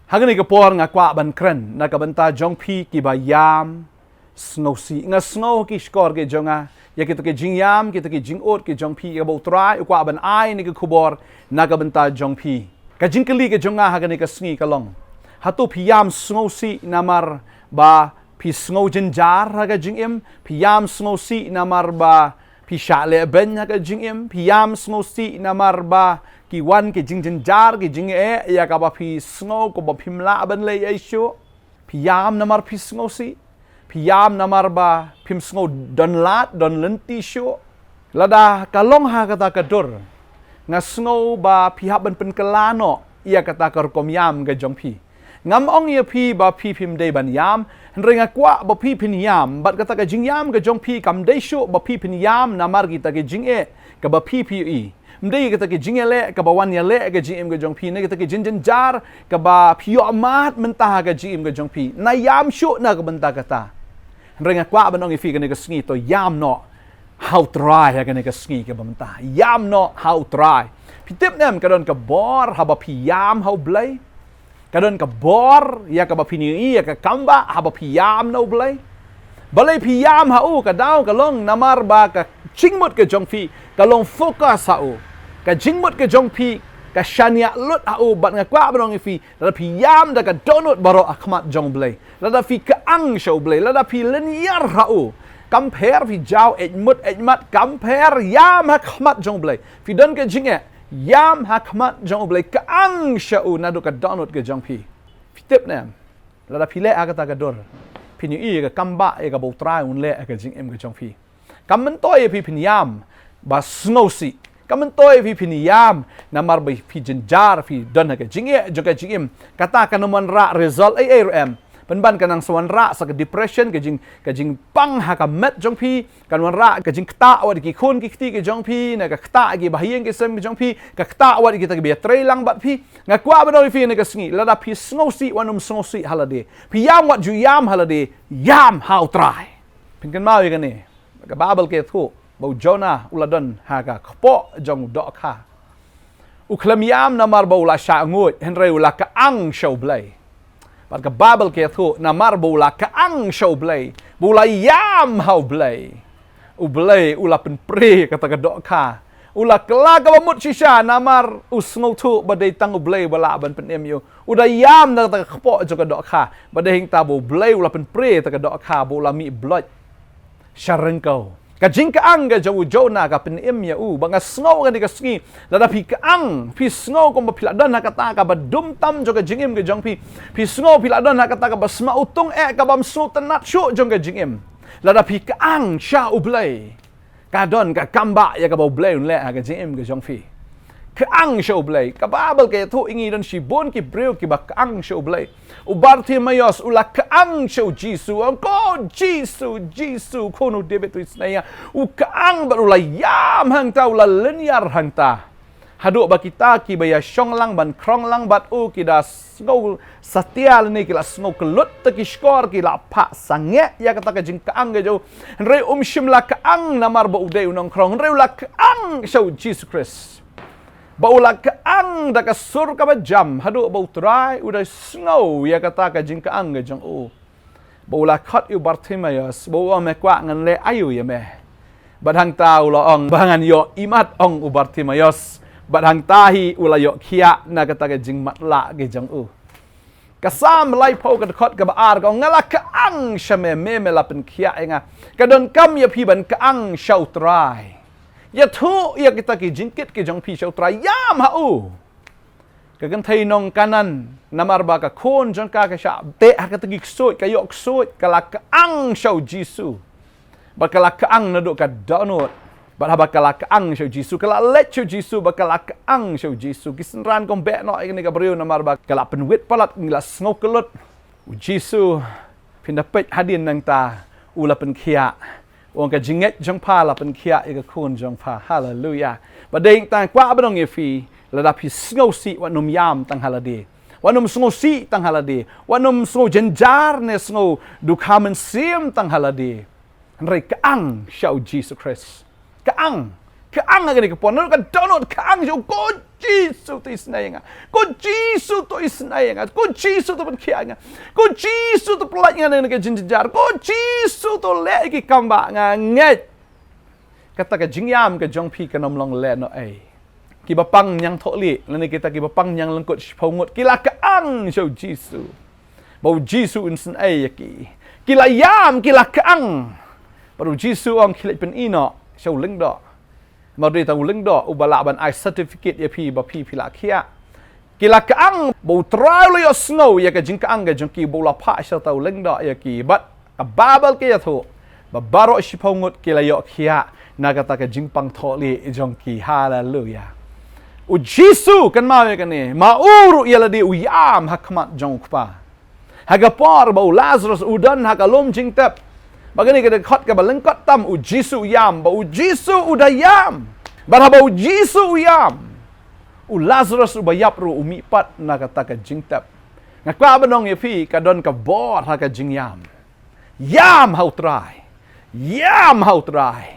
Hagani kapor nga kwa ban kren na kabanta jong pi ki bayam snow si nga snow ki skor ke jonga ya kita ke jingyam kita ke jingot ke jong pi abo trai kwa ban ai ni ke khubor na kabanta jong pi ka jingkeli ke jonga hagani ka sngi kalong hatu piyam snow si namar ba pi snow jenjar haga jingim piyam snow si namar ba pi shale ben haga jingim piyam snow si namar ba ki wan ki jing jenjar ki jing ya ka ba pi snow ko ba pimla ban le ai shu piyam namar pi snow si piyam namar ba pim snow don lat don lenti shu lada kalong ha kata kadur nga snow ba pihak ban pen kelano ia kata kar kom yam ga jong pi ngam ong ia pi ba pi pim dei ban yam ringa kwa ba pi pin yam bat kata ka jing yam ga jong pi kam dei shu ba pi pin yam namar kita ke jing ka ba pi pi mdei kita ke jing le ka ba wan ya le ga jing ga jong pi ne kita ke jin jar ka ba pio amat mentah ga jing ga jong pi na yam shu na ka benta kata ringa kwa ban ong i fi ga ne ka sngi to yam no how try ha ga ne ka sngi ka benta yam no how try pi tip nem ka don ka bor ha ba pi yam how blai kadon ka bor ya ka ba pini ya ka kamba ha ba piyam no blai balai piyam ha u ka daw ka long namar ba ka chingmut ke jong pi ka long focus ha u ka jingmut ke jong pi ka shania lut ha u bat nga kwa ba nong fi la piyam da ka donut baro hakhmat jong blai la da fi ka ang show blai la da pi linear ha u compare fi jaw ejmat compare yam hakhmat jong blai fi don ke jinge yam hakhmat jong blai ka ang shau na do ka download ke jong pi tip nem la da pile aga ta ka dor pin i ka kamba e ka bo trai un le ka jing em ka jong pi kam men toy pi pin yam ba snow si kam men toy pi pin yam na mar ba pi jar fi don ka jing e jo ka jing em kata ka no man ra result ai rm ban kanang sawan ra sa depression ka jing pang ha ka met jong pi kan wan ra ka jing kta wa ki khun ki khti ke jong pi na ka kta gi bahiyeng ke sem jong pi ka kta wa ki ta bi trai lang bat pi nga kwa ba do fi ne ka sngi la da pi snow si wanum snow si halade pi yam wat ju yam halade yam how try pin kan mau ga ne ka babel ke thu bo Jonah uladon ha ka khpo jong do kha u khlam yam na mar bo la sha ngut henre ula ka ang show blai Bat ka babel ke thu na mar bula ka ang show blay bula yam how blay u blay ula pen pre kata ka do ka ula kla ka mut shisha na mar usngo thu badai tang u blay bala ban pen emu uda yam na ta khpo jo ka do ka badai hing ta bu blay ula pen pre ta ka do ka bula mi blood sharengko ka jing ka ang ga jo Jonah ka pen em ya u banga snow ga ni ka ski la da pi ka ang pi snow ko ba pila don na kata ka ba dum tam jo ka jing em ga jong pi snow pila don na kata ka ba sma utung ka bam su tanat shu jong ga jing em la da pi ka ang sha u blai ka don ka kamba ya ka ba blai un le ga jing em ga jong ka ang sha u blai ka babel ke thu ingi don shi bon ki breu ki ba ka ang sha u blai u Mathaios ula ka ang show jisu ko jisu kono debet tu isnaya u ka ang ba ula yam hang ta ula linear hang ta hadu ba kita ki ba ya shong lang ban krong lang bat u ki da snow satial ni ki la snow kelut ta ki skor ki la pa sange ya kata ka jing ka ang ga jo re shim la ka ang namar ba ude unong krong re ula ka ang show Jesus Christ Baula ka ang da ka sur ka ba jam hadu ba Trai udah snow ya kata ka jing ka ang ga jong u baula khat yu Mathaios bawa me kwa ngan le ayu ya me badhang ta ula ong bangan yo imat ong u Mathaios badhang tahi ula yo khia na kata ka jing mat la ga jong u kasam lai po ka khat ka ba ar ka ngala ka ang shame me la pen khia nga ka don kam ya pi ban ka ang shau Trai ya thu ya kita ki jingkit ki jong pi show Trai yam ha u ka kan thai nong kanan namar ba ka khon jong ka sha te ha ka tagi ksoi ka yok soi ka la ka ang show jisu ba ka la ka ang na do ka donut ba ba ka la ka ang show jisu ka la let show jisu ba ka la ka ang show jisu kisenran kom be no ni ka breu namar ba ka la penwit palat ngila sngo kelut u jisu pindapet hadin nang ta ula pen khia Wong ka jinget jong pa la pen khia e ka khun jong pa hallelujah ba ding tang kwa ba dong e fi la da pi snow si wa num yam tang halade wa num snow si tang halade wa num snow jenjar ne snow du kamen sim tang halade re ka ang shau Jesus Christ ka ang aga ni ka pon ka donut ka ang jo god Jisu tu isnai nga. Ko Jisu tu isnai nga. Ko Jisu tu berkia nga. Ko Jisu tu pelat nga dengan jinjar. Ko Jisu tu le ki kamba nga nget. Kata ka jingyam ka jong pi ka nom long le no ai. Ki bapang nyang thok li. Lani kita ki bapang nyang lengkut shpaungut. Kila ka ang show Jisu. Bau Jisu insen ai ki. Kila yam kila ka ang. Baru Jisu ang kilat pen ino show leng do. Mari tahu leng do ubala ban ai certificate ya pi ba pi pila kia. Kila ka ang bau trai lo yo snow ya ka jing ka ang ga jong ki bau la pa show tahu leng do ya ki. But a babel ki ya thu. Ba baro shpaungut kila yo kia. Nagata ka jing pang tholi jong ki. Hallelujah. U Jisu kan mau ya kan ni. Mauru ialah di uyam hakhmat jong pa. Hagapor bau Lazarus udan hakalom jing tep. Bagani kada khot ka balengkot tam u Jisu yam bau Jisu udayam. Barha bau Jisu yam. U Lazarus ubayap ru umi pat nagata ka jing tep. Ngakwa banong ye pi kadon ka bor ha ka jing yam. Yam hau trai. Yam hau trai.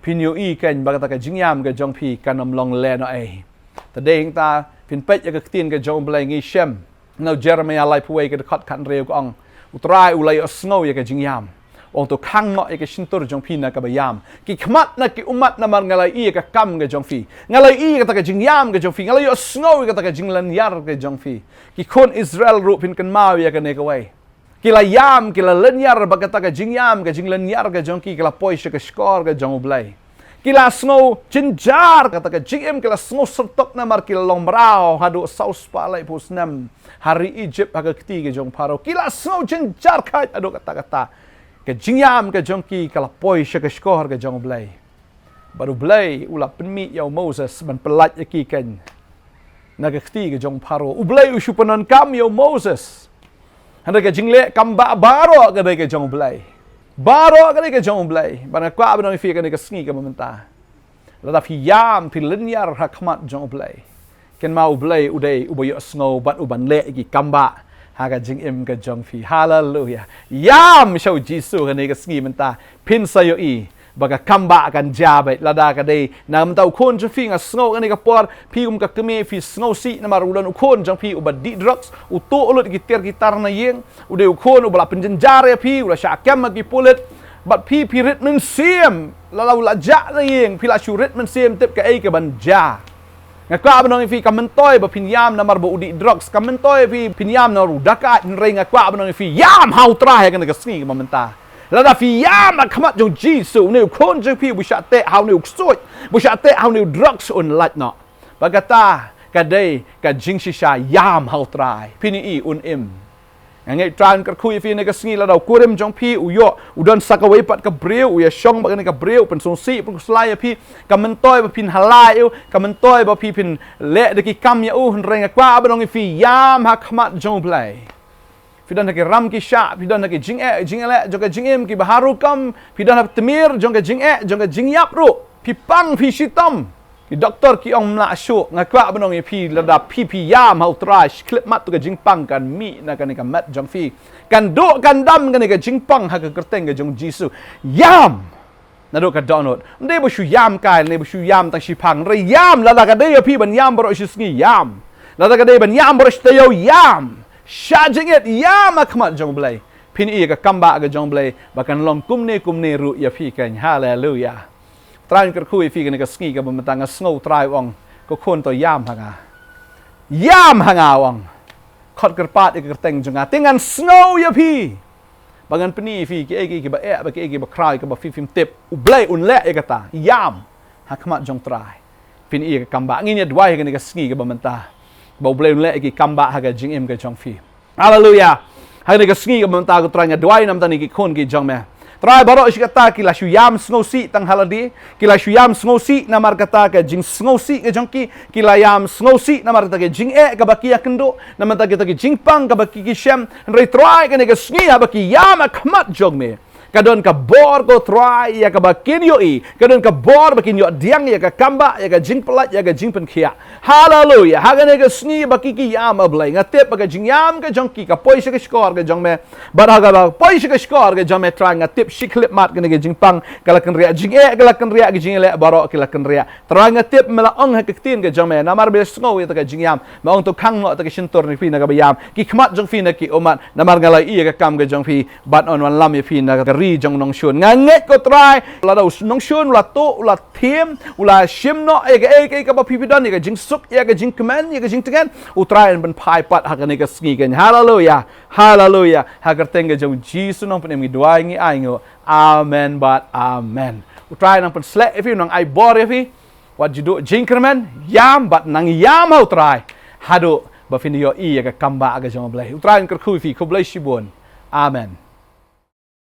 Pinyo i kan bagata ka jing yam ka jong pi kanom long le no ai. Tadeng ta pin pet ya ka tin ka jong blai ngi shem. No Jeremaiah lai puai ka khot kan reu ong. Utrai ulai osno ya ka jing yam. Ong to khang no ya ka shintur jong pi na ka bayam. Ki khmat na ki umat na mar ngalai i ka kam ka jong fi. Ngalai i ka ta ka jing yam ka jong fi. Ngalai osno ka ta ka jing lan yar ka jong fi. Ki kon Israel ru pin kan mau ya ka ne ka wai. Kila yam kila lenyar bagata ka jing yam ka jing lenyar ka jong ki kila poi ka skor ka jong blai. Kila snow jinjar kata ka jing kila snow sertok na mar kila long brau hadu saus palai pusnam hari Egypt ha ka kti ka jong paro. Kila snow jinjar kait adu kata-kata ka jing yam ka jong ki kila poi ka skor ka jong blai. Baru blai ula penmi yau Moses ban pelat ya ki kan. Na ka kti ka jong paro. U blai u shupanan kam yau Moses. Handa ka jingle kamba baro ka dai ka jong blai. Baro ka dai ka jong blai. Bana kwa abang fi ka ni ka sngi ka mamenta. Lada fi yam fi linyar hakhmat jong blai. Ken mau blai udai ubayo snow bat uban le ki kamba ha ka jing im ka jong fi. Hallelujah. Yam show Jisu ka ni ka sngi menta. Pin sayo i baga kamba akan jabai lada ka dai na mentau kon je fi nga snow ka ni ka por pi ka keme fi snow si na marulan ukon jong fi ubad di drugs uto ulut gitar na yeng ude ukon ubala penjenjare pi ula syakam gi pulit bat pi ritmen sim lalau la ja na yeng pi la shu ritmen sim tip ka ai ka banja ngaka abanong fi kamentoy ba pinyam na marbo udi drugs kamentoy fi pinyam na rudaka nrei ngaka abanong fi yam hau tra ya ka sngi ka mamenta Lada fi yam hakhmat jong Jisu ni kon je pi busyate how ni uksut busyate how ni drugs on lat no bagata kadai ka jing shisha yam how try pini i un im ngai tran ka khui fi ni ka sngi la dau kurim jong pi uyo udon sakawai pat ka breu uya shong ba ni ka breu pen song si pen slai pi ka mentoy ba pin halai ka mentoy ba pi pin le de ki kam ya u renga kwa ba dong fi yam hakhmat jong play Pidan nak ram ki sha, pidan nak jing le, jong jing em ki baharu kam, pidan nak temir, jong jing yap ru, pi pang pi shitam. Ki doktor ki ong mla shu, ngakwa benong pi lada pi yam hau trash, klip mat tu ka jing pang kan mi na kan mat jong fi. Kan do kan dam kan ka jing pang ha ka kerteng ka jong Jisu. Yam. Na do ka download. Ndai bo shu yam kai, ndai bo shu yam tang shi pang. Re yam lada ka dei pi ban yam bro shi sngi yam. Lada ka dei ban yam bro shi tayo yam. Shajing it ya hakhmat jong blai pin i ka kamba ka jong blai bakan long kumne ru ya fi kan hallelujah tran ka khui fi kan ka sngi ka bamtang snow trai ong ko khon to yam hanga ong khot ka pat ka teng jonga tingan snow ya fi bagan pni fi ki ba ba ki ba krai ka ba fi fim tip u blai un le ka ta yam hakhmat jong trai pin i ka kamba ngin ya dwai kan ka sngi ka bamta bau blai le ki kamba ha ga jing em ga jong fi hallelujah ha ni ka sngi ka manta ko tranya dwai nam tani ki khon ki jong me trai baro shi kata ki la shu yam snow si tang haladi ki la shu yam snow si na mar kata ka jing snow si ga jong ki la yam snow si na mar kata ka jing ka baki yakendo na manta ki jing pang ka baki ki shem rei trai ka ni ka sngi ha baki yam akhmat jong me kadon ka bor ko try ya ka bakin yo i kadon ka bor bakin yo diang ya ka kamba ya ka jing pelat ya ka jing pen khia hallelujah hagane ka sni bakiki yam ablai ngatep ka jing yam ka jong ki ka poi se ka skor ka jong me baraga ba poi se ka skor ka jong me try ngatep shiklip mat ka jing pang kala kan ria jing kala kan ria ka jing le baro kala kan ria try ngatep mela ong ha ka tin ka jong me namar be sngo ya ka jing yam ma ong to khang no ta ka shintor ni fi na ka bayam ki khmat jong fi na ki omat namar ngalai i ka kam ka jong fi bat on wan lam ya fi na ka ri jong nong shun nganget ko try la do nong shun la to la thiem ula shim no e ka ba pipidon ka jing suk ya ka jing command ya ka jing tengan u try ban pai pat ha ka ne ka sngi kan hallelujah hallelujah ha ka teng ka jong jisu nong pen mi dua ngi ai ngo amen but amen u try nong pen slek if you nong ai bor if what you do jing command yam but nang yam how try hado ba fin yo i ya ka kamba ka jong blai u try ka khu fi ko blai shibon amen